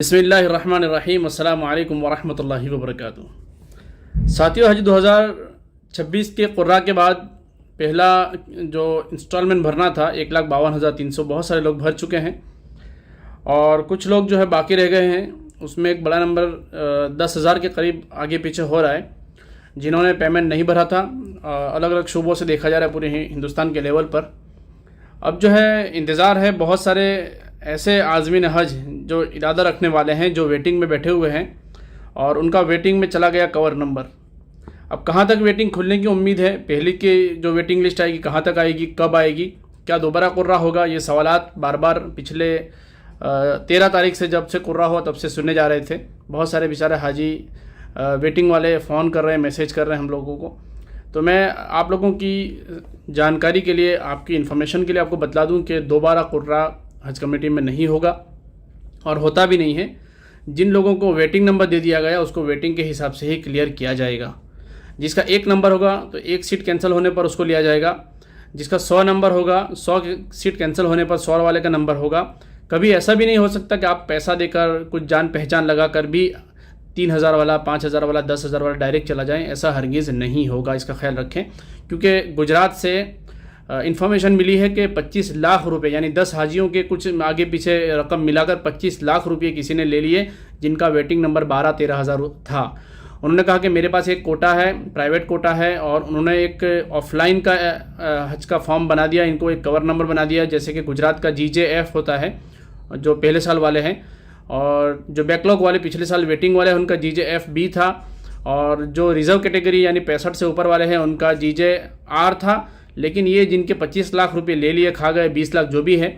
बिस्मिल्लाहिर्रहमानिर्रहीम अस्सलामु अलैकुम वरहमतुल्लाहि वबरकातुहू। साथियों, हज 2026 के कुर्रा के बाद पहला जो इंस्टॉलमेंट भरना था 1,52,300 बहुत सारे लोग भर चुके हैं और कुछ लोग जो है बाकी रह गए हैं। उसमें एक बड़ा नंबर 10,000 के करीब आगे पीछे हो रहा है जिन्होंने पेमेंट नहीं भरा था। अलग अलग शूबों से देखा जा रहा है पूरे हिंदुस्तान के लेवल पर। अब जो है इंतज़ार है, बहुत सारे ऐसे आज़मीन हज जो इरादा रखने वाले हैं जो वेटिंग में बैठे हुए हैं और उनका वेटिंग में चला गया कवर नंबर। अब कहाँ तक वेटिंग खुलने की उम्मीद है, पहले की जो वेटिंग लिस्ट आएगी कहाँ तक आएगी, कब आएगी, क्या दोबारा कुर्रा होगा, ये सवालात बार बार पिछले 13 तारीख से जब से कुर्रा हुआ तब से सुनने जा रहे थे। बहुत सारे बेचारे हाजी वेटिंग वाले फ़ोन कर रहे हैं, मैसेज कर रहे हैं हम लोगों को। तो मैं आप लोगों की जानकारी के लिए, आपकी इन्फॉर्मेशन के लिए आपको बतला दूं कि दोबारा कुर्रा हज कमेटी में नहीं होगा और होता भी नहीं है। जिन लोगों को वेटिंग नंबर दे दिया गया उसको वेटिंग के हिसाब से ही क्लियर किया जाएगा। जिसका 1 नंबर होगा तो 1 सीट कैंसिल होने पर उसको लिया जाएगा। जिसका 100 नंबर होगा, 100 सीट कैंसिल होने पर 100 वाले का नंबर होगा। कभी ऐसा भी नहीं हो सकता कि आप पैसा देकर कुछ जान पहचान लगा कर भी 3,000 वाला, 5,000 वाला, 10,000 वाला डायरेक्ट चला जाए, ऐसा हरगिज़ नहीं होगा। इसका ख्याल रखें, क्योंकि गुजरात से इन्फॉर्मेशन मिली है कि 25 लाख रुपए, यानी 10 हाजियों के कुछ आगे पीछे रकम मिलाकर 25 लाख रुपए किसी ने ले लिए जिनका वेटिंग नंबर 12-13 हज़ार था। उन्होंने कहा कि मेरे पास एक कोटा है, प्राइवेट कोटा है, और उन्होंने एक ऑफलाइन का हज का फॉर्म बना दिया, इनको एक कवर नंबर बना दिया। जैसे कि गुजरात का GJF होता है जो पहले साल वाले हैं, और जो बैकलॉग वाले पिछले साल वेटिंग वाले हैं उनका GJFB था, और जो रिजर्व कैटेगरी यानी 65 से ऊपर वाले हैं उनका GJR था। लेकिन ये जिनके 25 लाख रुपए ले लिए, खा गए 20 लाख जो भी है,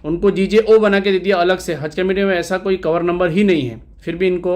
उनको GJO बना के दे दिया अलग से। हज कमेटी में ऐसा कोई कवर नंबर ही नहीं है, फिर भी इनको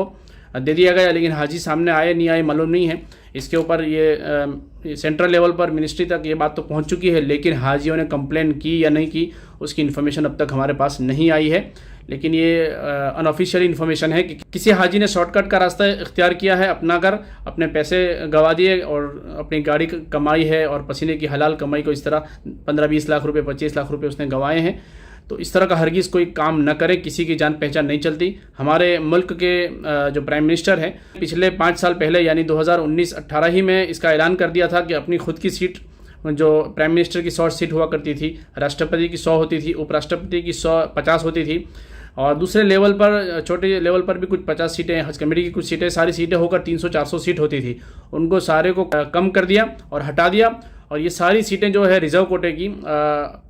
दे दिया गया। लेकिन हाजी सामने आए नहीं आए मालूम नहीं है। इसके ऊपर ये सेंट्रल लेवल पर मिनिस्ट्री तक ये बात तो पहुंच चुकी है, लेकिन हाजियों ने कंप्लेन की या नहीं की उसकी इन्फॉर्मेशन अब तक हमारे पास नहीं आई है। लेकिन ये अनऑफिशियल इन्फॉर्मेशन है कि किसी हाजी ने शॉर्टकट का रास्ता इख्तियार किया है, अपना कर अपने पैसे गंवा दिए और अपनी गाड़ी कमाई है और पसीने की हलाल कमाई को इस तरह 15-20 लाख रुपए, 25 लाख रुपए उसने गंवाए हैं। तो इस तरह का हरगिज़ कोई काम न करे, किसी की जान पहचान नहीं चलती। हमारे मुल्क के जो प्राइम मिनिस्टर हैं, पिछले 5 साल पहले यानी 2019-18 ही में इसका ऐलान कर दिया था कि अपनी खुद की सीट, जो प्राइम मिनिस्टर की 100 सीट हुआ करती थी, राष्ट्रपति की 100 होती थी, उपराष्ट्रपति की 50 होती थी, और दूसरे लेवल पर, छोटे लेवल पर भी कुछ 50 सीटें, हज कमेटी की कुछ सीटें, सारी सीटें होकर 300-400 सीट होती थी। उनको सारे को कम कर दिया और हटा दिया, और ये सारी सीटें जो है रिजर्व कोटे की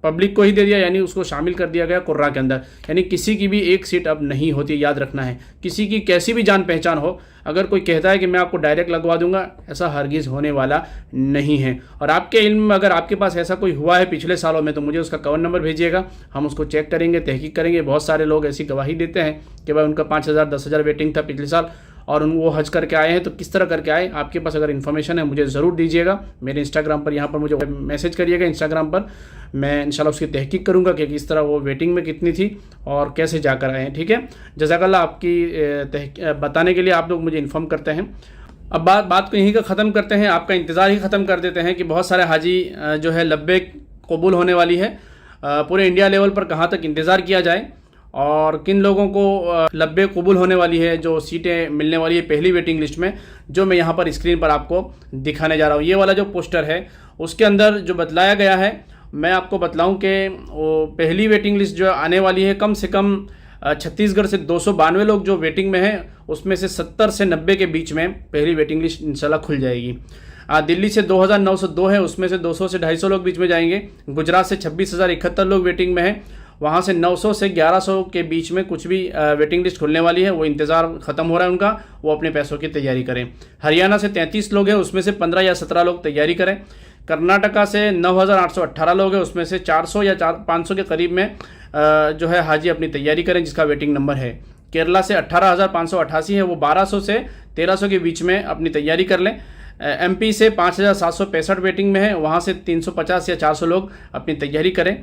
पब्लिक को ही दे दिया, यानी उसको शामिल कर दिया गया कुर्रा के अंदर। यानी किसी की भी एक सीट अब नहीं होती, याद रखना है। किसी की कैसी भी जान पहचान हो, अगर कोई कहता है कि मैं आपको डायरेक्ट लगवा दूंगा, ऐसा हरगिज़ होने वाला नहीं है। और आपके इल्म में अगर आपके पास ऐसा कोई हुआ है पिछले सालों में तो मुझे उसका कवर नंबर भेजिएगा, हम उसको चेक करेंगे, तहकीक करेंगे। बहुत सारे लोग ऐसी गवाही देते हैं कि भाई उनका 5,000 10,000 वेटिंग था पिछले साल और वो हज करके आए हैं। तो किस तरह करके आए, आपके पास अगर इन्फॉर्मेशन है मुझे ज़रूर दीजिएगा। मेरे इंस्टाग्राम पर, यहाँ पर मुझे मैसेज करिएगा इंस्टाग्राम पर, मैं इंशाल्लाह उसकी तहकीक करूँगा कि किस तरह वो वेटिंग में कितनी थी और कैसे जाकर आए हैं। ठीक है, जज़ाकल्लाह आपकी बताने के लिए। आप लोग मुझे इन्फॉर्म करते हैं। अब बात को यहीं का ख़त्म करते हैं, आपका इंतज़ार ही ख़त्म कर देते हैं कि बहुत सारे हाजी जो है लब्बे कबूल होने वाली है। पूरे इंडिया लेवल पर कहाँ तक इंतज़ार किया जाए और किन लोगों को लब्बे कबूल होने वाली है, जो सीटें मिलने वाली है पहली वेटिंग लिस्ट में, जो मैं यहाँ पर स्क्रीन पर आपको दिखाने जा रहा हूँ। ये वाला जो पोस्टर है उसके अंदर जो बतलाया गया है, मैं आपको बतलाऊँ कि वो पहली वेटिंग लिस्ट जो आने वाली है, कम से कम छत्तीसगढ़ से 292 लोग जो वेटिंग में हैं, उसमें से 70 से 90 के बीच में पहली वेटिंग लिस्ट इंशाल्लाह खुल जाएगी। दिल्ली से 2,902 है, उसमें से 200 से 250 लोग बीच में जाएंगे। गुजरात से 26,071 लोग वेटिंग में हैं, वहाँ से 900 से 1100 के बीच में कुछ भी वेटिंग लिस्ट खुलने वाली है। वो इंतज़ार ख़त्म हो रहा है उनका, वो अपने पैसों की तैयारी करें। हरियाणा से 33 लोग हैं, उसमें से 15 या 17 लोग तैयारी करें। कर्नाटका से 9,818 लोग हैं, उसमें से 400 या 500 के करीब में जो है हाजी अपनी तैयारी करें जिसका वेटिंग नंबर है। केरला से 18,588 है, वो 1200 से 1300 के बीच में अपनी तैयारी कर लें। MP से 5,765 वेटिंग में है, वहाँ से 350 या 400 लोग अपनी तैयारी करें।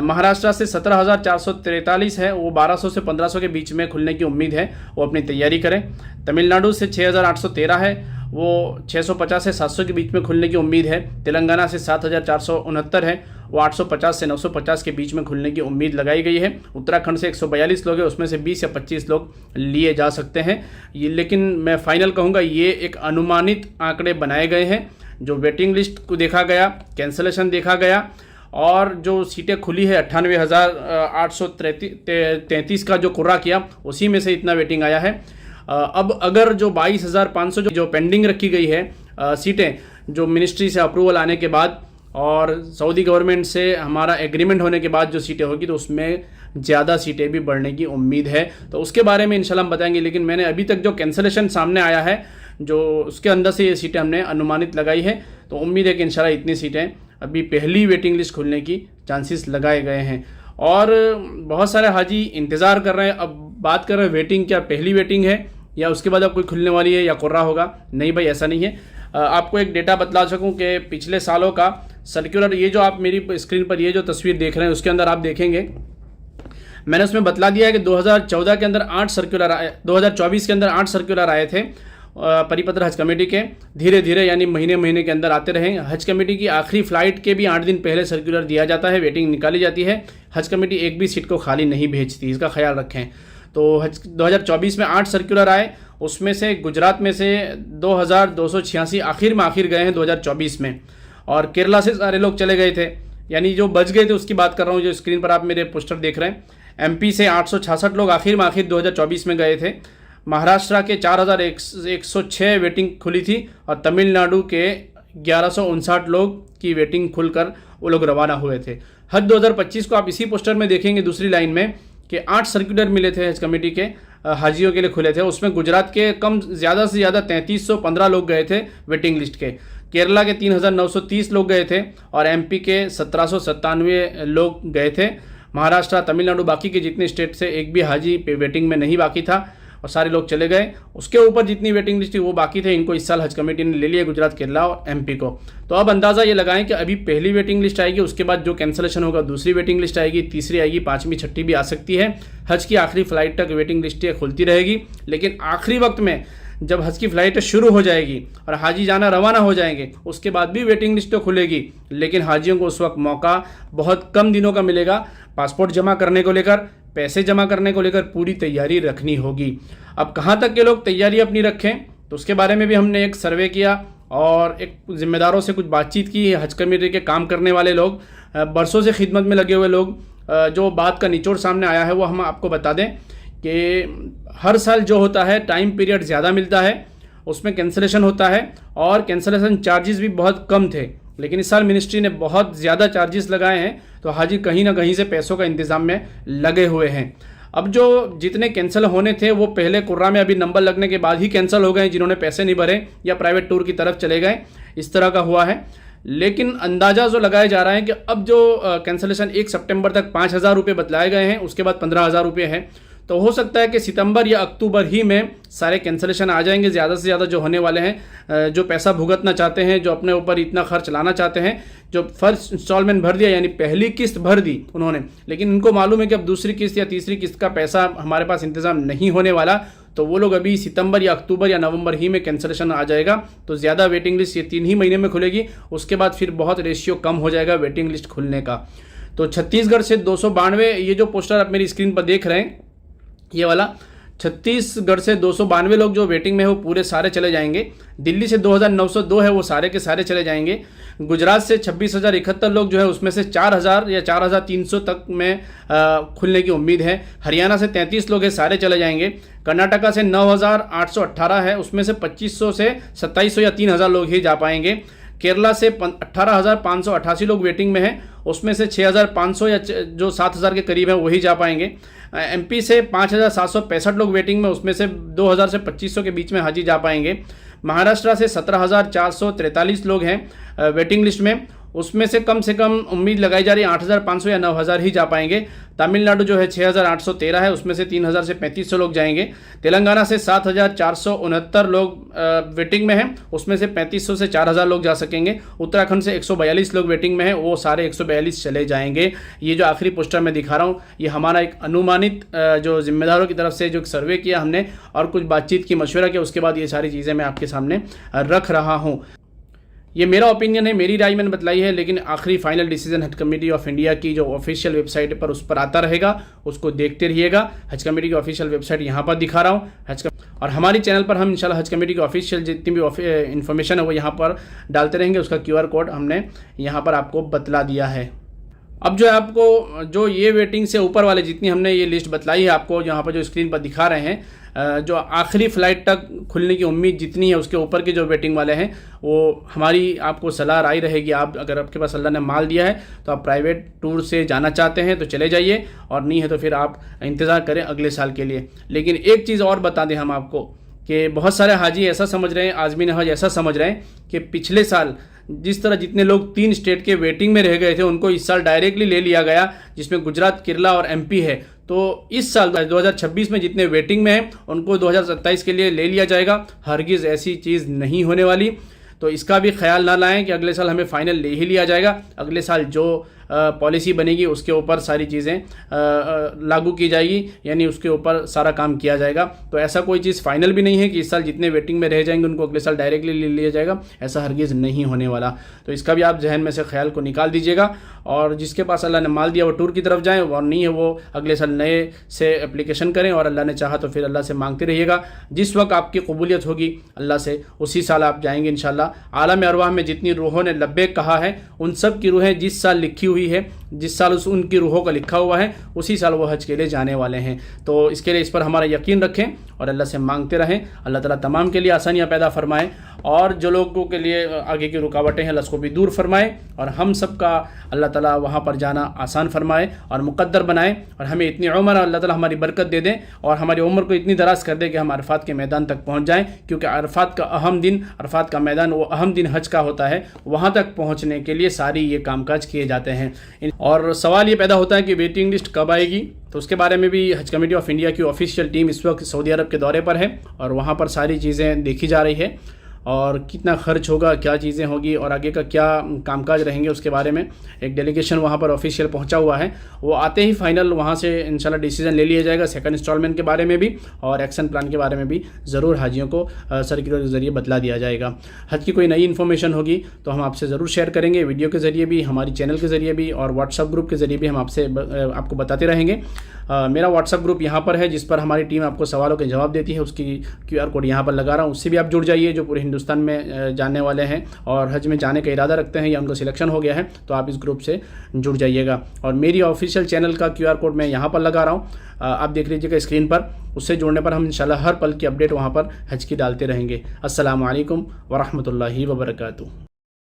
महाराष्ट्र से 17,443 है, वो 1200 से 1500 के बीच में खुलने की उम्मीद है, वो अपनी तैयारी करें। तमिलनाडु से 6,813 है, वो 650 से 700 के बीच में खुलने की उम्मीद है। तेलंगाना से 7,469 है वो 850 से 950 के बीच में खुलने की उम्मीद लगाई गई है। उत्तराखंड से 142 लोग हैं, उसमें से 20 या 25 लोग लिए जा सकते हैं ये, लेकिन मैं फाइनल कहूँगा ये एक अनुमानित आंकड़े बनाए गए हैं। जो वेटिंग लिस्ट को देखा गया, कैंसलेशन देखा गया और जो सीटें खुली है 98,833 का जो कुर्रा किया, उसी में से इतना वेटिंग आया है। अब अगर जो 22,500 जो पेंडिंग रखी गई है सीटें, जो मिनिस्ट्री से अप्रूवल आने के बाद और सऊदी गवर्नमेंट से हमारा एग्रीमेंट होने के बाद जो सीटें होगी, तो उसमें ज़्यादा सीटें भी बढ़ने की उम्मीद है। तो उसके बारे में इंशाल्लाह हम बताएंगे। लेकिन मैंने अभी तक जो कैंसलेशन सामने आया है, जो उसके अंदर से ये सीटें हमने अनुमानित लगाई है, तो उम्मीद है कि इंशाल्लाह इतनी सीटें अभी पहली वेटिंग लिस्ट खुलने की चांसेस लगाए गए हैं। और बहुत सारे हाजी इंतज़ार कर रहे हैं। अब बात कर रहे हैं वेटिंग, क्या पहली वेटिंग है या उसके बाद अब कोई खुलने वाली है या कुर्रा होगा? नहीं भाई, ऐसा नहीं है। आपको एक डेटा बतला सकूं कि पिछले सालों का सर्कुलर, ये जो आप मेरी स्क्रीन पर ये जो तस्वीर देख रहे हैं, उसके अंदर आप देखेंगे मैंने उसमें बतला दिया है कि 2014 के अंदर 8 सर्कुलर आए, 2024 के अंदर 8 सर्कुलर आए थे परिपत्र हज कमेटी के। धीरे धीरे यानी महीने महीने के अंदर आते रहे। हज कमेटी की आखिरी फ्लाइट के भी 8 दिन पहले सर्कुलर दिया जाता है, वेटिंग निकाली जाती है। हज कमेटी एक भी सीट को खाली नहीं भेजती, इसका ख्याल रखें। तो 2024 में 8 सर्कुलर आए, उसमें से गुजरात में से 2,286 आखिर गए हैं 2024 में, और केरला से सारे लोग चले गए थे, यानी जो बच गए थे उसकी बात कर रहा हूँ। जो स्क्रीन पर आप मेरे पोस्टर देख रहे हैं, एमपी से 866 लोग आखिर 2024 में गए थे। महाराष्ट्र के 4,106 वेटिंग खुली थी और तमिलनाडु के 1,159 लोग की वेटिंग खुलकर वो लोग रवाना हुए थे। हज 2025 को आप इसी पोस्टर में देखेंगे दूसरी लाइन में कि 8 सर्कुलर मिले थे हज कमेटी के हाजियों के लिए खुले थे। उसमें गुजरात के ज़्यादा से ज़्यादा 3,315 लोग गए थे वेटिंग लिस्ट के, केरला के 3,930 लोग गए थे और एमपी के 1,797 लोग गए थे। महाराष्ट्र, तमिलनाडु, बाकी के जितने स्टेट से एक भी हाजी पे वेटिंग में नहीं बाकी था और सारे लोग चले गए। उसके ऊपर जितनी वेटिंग लिस्ट थी वो बाकी थे, इनको इस साल हज कमेटी ने ले लिया, गुजरात, केरला और एमपी को। तो अब अंदाज़ा ये लगाएं कि अभी पहली वेटिंग लिस्ट आएगी, उसके बाद जो कैंसलेशन होगा दूसरी वेटिंग लिस्ट आएगी, तीसरी आएगी, 5वीं 6वीं भी आ सकती है। हज की आखिरी फ्लाइट तक वेटिंग लिस्टें खुलती रहेगी, लेकिन आखिरी वक्त में जब हज की फ्लाइट शुरू हो जाएगी और हाजी जाना रवाना हो जाएंगे, उसके बाद भी वेटिंग लिस्ट तो खुलेगी, लेकिन हाजियों को उस वक्त मौका बहुत कम दिनों का मिलेगा। पासपोर्ट जमा करने को लेकर, पैसे जमा करने को लेकर पूरी तैयारी रखनी होगी। अब कहाँ तक के लोग तैयारी अपनी रखें, तो उसके बारे में भी हमने एक सर्वे किया और एक जिम्मेदारों से कुछ बातचीत की। हज कमेटी के काम करने वाले लोग, बरसों से खिदमत में लगे हुए लोग, जो बात का निचोड़ सामने आया है वो हम आपको बता दें कि हर साल जो होता है टाइम पीरियड ज़्यादा मिलता है, उसमें कैंसलेशन होता है और कैंसलेशन चार्जेस भी बहुत कम थे, लेकिन इस साल मिनिस्ट्री ने बहुत ज़्यादा चार्जेस लगाए हैं, तो हाजी कहीं ना कहीं से पैसों का इंतज़ाम में लगे हुए हैं। अब जो जितने कैंसिल होने थे वो पहले कुर्रा में अभी नंबर लगने के बाद ही कैंसिल हो गए, जिन्होंने पैसे नहीं भरे या प्राइवेट टूर की तरफ चले गए, इस तरह का हुआ है। लेकिन अंदाज़ा जो लगाया जा रहा है कि अब जो कैंसलेशन 1 सितंबर तक 5,000 रुपये बतलाए गए हैं, उसके बाद 15,000 रुपये हैं, तो हो सकता है कि सितंबर या अक्टूबर ही में सारे कैंसलेशन आ जाएंगे। ज़्यादा से ज़्यादा जो होने वाले हैं, जो पैसा भुगतना चाहते हैं, जो अपने ऊपर इतना खर्च लाना चाहते हैं, जो फर्स्ट इंस्टॉलमेंट भर दिया यानी पहली किस्त भर दी उन्होंने, लेकिन इनको मालूम है कि अब दूसरी किस्त या तीसरी किस्त का पैसा हमारे पास इंतज़ाम नहीं होने वाला, तो वो लोग अभी सितंबर या अक्टूबर या नवंबर ही में कैंसलेशन आ जाएगा। तो ज़्यादा वेटिंग लिस्ट ये 3 ही महीने में खुलेगी, उसके बाद फिर बहुत रेशियो कम हो जाएगा वेटिंग लिस्ट खुलने का। तो छत्तीसगढ़ से 292, ये जो पोस्टर आप मेरी स्क्रीन पर देख रहे हैं ये वाला, छत्तीसगढ़ से 292 लोग जो वेटिंग में है वो पूरे सारे चले जाएंगे। दिल्ली से 2,902 है, वो सारे के सारे चले जाएंगे। गुजरात से 26,071 लोग जो है उसमें से 4,000 या 4,300 तक में खुलने की उम्मीद है। हरियाणा से 33 लोग हैं, सारे चले जाएंगे। कर्नाटका से 9,818 है, उसमें से 2,500 से 2,700 या 3,000 लोग ही जा पाएंगे। केरला से 18,588 लोग वेटिंग में हैं, उसमें से 6,500 या जो 7,000 के करीब हैं वही जा पाएंगे। एमपी से 5,765 लोग वेटिंग में, उसमें से 2,000 से 2,500 के बीच में हाजी जा पाएंगे। महाराष्ट्र से 17,443 लोग हैं वेटिंग लिस्ट में, उसमें से कम उम्मीद लगाई जा रही है 8,500 या 9,000 ही जा पाएंगे। तमिलनाडु जो है 6,813 है, उसमें से 3,000 से 3,500 लोग जाएंगे। तेलंगाना से 7,469 लोग वेटिंग में हैं, उसमें से 3,500 से 4,000 लोग जा सकेंगे। उत्तराखंड से 142 लोग वेटिंग में हैं, वो सारे 142 चले जाएंगे। ये जो आखिरी पोस्टर में दिखा रहा हूँ ये हमारा एक अनुमानित जो जिम्मेदारों की तरफ से जो सर्वे किया हमने और कुछ बातचीत की, मशवरा किया, उसके बाद ये सारी चीज़ें मैं आपके सामने रख रहा हूँ। ये मेरा ओपिनियन है, मेरी राय मैंने बतलाई है, लेकिन आखिरी फाइनल डिसीजन हज कमेटी ऑफ इंडिया की जो ऑफिशियल वेबसाइट पर उस पर आता रहेगा, उसको देखते रहिएगा। हज कमेटी की ऑफिशियल वेबसाइट यहाँ पर दिखा रहा हूँ और हमारी चैनल पर हम इंशाल्लाह हज कमेटी की ऑफिशियल जितनी भी इन्फॉर्मेशन है वो यहाँ पर डालते रहेंगे। उसका QR कोड हमने यहाँ पर आपको बतला दिया है। अब जो है आपको जो ये वेटिंग से ऊपर वाले जितनी हमने ये लिस्ट बतलाई है आपको यहाँ पर जो स्क्रीन पर दिखा रहे हैं, जो आखिरी फ़्लाइट तक खुलने की उम्मीद जितनी है उसके ऊपर के जो वेटिंग वाले हैं वो हमारी आपको सलाह राय रहेगी। आप अगर आपके पास अल्लाह ने माल दिया है तो आप प्राइवेट टूर से जाना चाहते हैं तो चले जाइए, और नहीं है तो फिर आप इंतज़ार करें अगले साल के लिए। लेकिन एक चीज़ और बता दें हम आपको कि बहुत सारे हाजी ऐसा समझ रहे हैं, आज़मीन हज ऐसा समझ रहे हैं कि पिछले साल जिस तरह जितने लोग 3 स्टेट के वेटिंग में रह गए थे उनको इस साल डायरेक्टली ले लिया गया, जिसमें गुजरात, केरला और MP है। तो इस साल 2026 में जितने वेटिंग में हैं उनको 2027 के लिए ले लिया जाएगा। हरगिज़ ऐसी चीज़ नहीं होने वाली, तो इसका भी ख्याल ना लाएं कि अगले साल हमें फ़ाइनल ले ही लिया जाएगा। अगले साल जो पॉलिसी बनेगी उसके ऊपर सारी चीज़ें लागू की जाएगी, यानी उसके ऊपर सारा काम किया जाएगा। तो ऐसा कोई चीज़ फाइनल भी नहीं है कि इस साल जितने वेटिंग में रह जाएंगे उनको अगले साल डायरेक्टली ले लिया जाएगा, ऐसा हरगिज़ नहीं होने वाला। तो इसका भी आप जहन में से ख्याल को निकाल दीजिएगा, और जिसके पास अल्लाह ने माल दिया वो टूर की तरफ जाएँ, और नहीं है वो अगले साल नए से एप्लीकेशन करें, और अल्लाह ने चाहा तो फिर अल्लाह से मांगते रहिएगा। जिस वक्त आपकी कबूलियत होगी अल्लाह से उसी साल आप जाएंगे इंशाल्लाह। आलम अरवाह में जितनी रूहों ने लब्बैक कहा है उन सब की रूहें जिस साल लिखी हुई है, जिस साल उनकी रूहों का लिखा हुआ है उसी साल वो हज के लिए जाने वाले हैं। तो इसके लिए इस पर हमारा यकीन रखें और अल्लाह से मांगते रहें। अल्लाह ताला तमाम के लिए आसानियाँ पैदा फरमाएँ, और जो लोगों के लिए आगे की रुकावटें हैं अल्लाह उसको भी दूर फरमाए, और हम सब का अल्लाह ताला वहाँ पर जाना आसान फरमाए और मुक़द्दर बनाए, और हमें इतनी उम्र अल्लाह ताला हमारी बरकत दे दें, और हमारी उम्र को इतनी दराज कर दे कि हम अरफात के मैदान तक पहुँच जाएँ। क्योंकि अरफात का अहम दिन, अरफात का मैदान वो अहम दिन हज का होता है, वहाँ तक पहुँचने के लिए सारी ये कामकाज किए जाते हैं। और सवाल ये पैदा होता है कि वेटिंग लिस्ट कब आएगी, तो उसके बारे में भी हज कमेटी ऑफ इंडिया की ऑफिशियल टीम इस वक्त सऊदी अरब के दौरे पर है, और वहाँ पर सारी चीज़ें देखी जा रही है, और कितना खर्च होगा, क्या चीज़ें होगी और आगे का क्या कामकाज रहेंगे उसके बारे में एक डेलीगेशन वहाँ पर ऑफिशियल पहुँचा हुआ है। वो आते ही फाइनल वहाँ से इंशाल्लाह डिसीजन ले लिया जाएगा सेकंड इंस्टॉलमेंट के बारे में भी, और एक्शन प्लान के बारे में भी ज़रूर हाजियों को सर्कुलर के ज़रिए बतला दिया जाएगा। हज की कोई नई इन्फॉर्मेशन होगी तो हम आपसे ज़रूर शेयर करेंगे, वीडियो के ज़रिए भी, हमारी चैनल के ज़रिए भी, और व्हाट्सअप ग्रुप के ज़रिए भी हम आपको बताते रहेंगे। मेरा व्हाट्सअप ग्रुप यहाँ पर है जिस पर हमारी टीम आपको सवालों के जवाब देती है, उसकी QR कोड यहाँ पर लगा रहा हूँ, उससे भी आप जुड़ जाइए। जो पूरे हिंदुस्तान में जानने वाले हैं और हज में जाने का इरादा रखते हैं या उनको सिलेक्शन हो गया है तो आप इस ग्रुप से जुड़ जाइएगा। और मेरी ऑफिशियल चैनल का QR कोड मैं यहाँ पर लगा रहा हूँ, आप देख लीजिएगा स्क्रीन पर। उससे जुड़ने पर हम इंशाल्लाह हर पल की अपडेट वहाँ पर हज की डालते रहेंगे। अस्सलामु अलैकुम वरहमतुल्लाहि वबरकातुहू।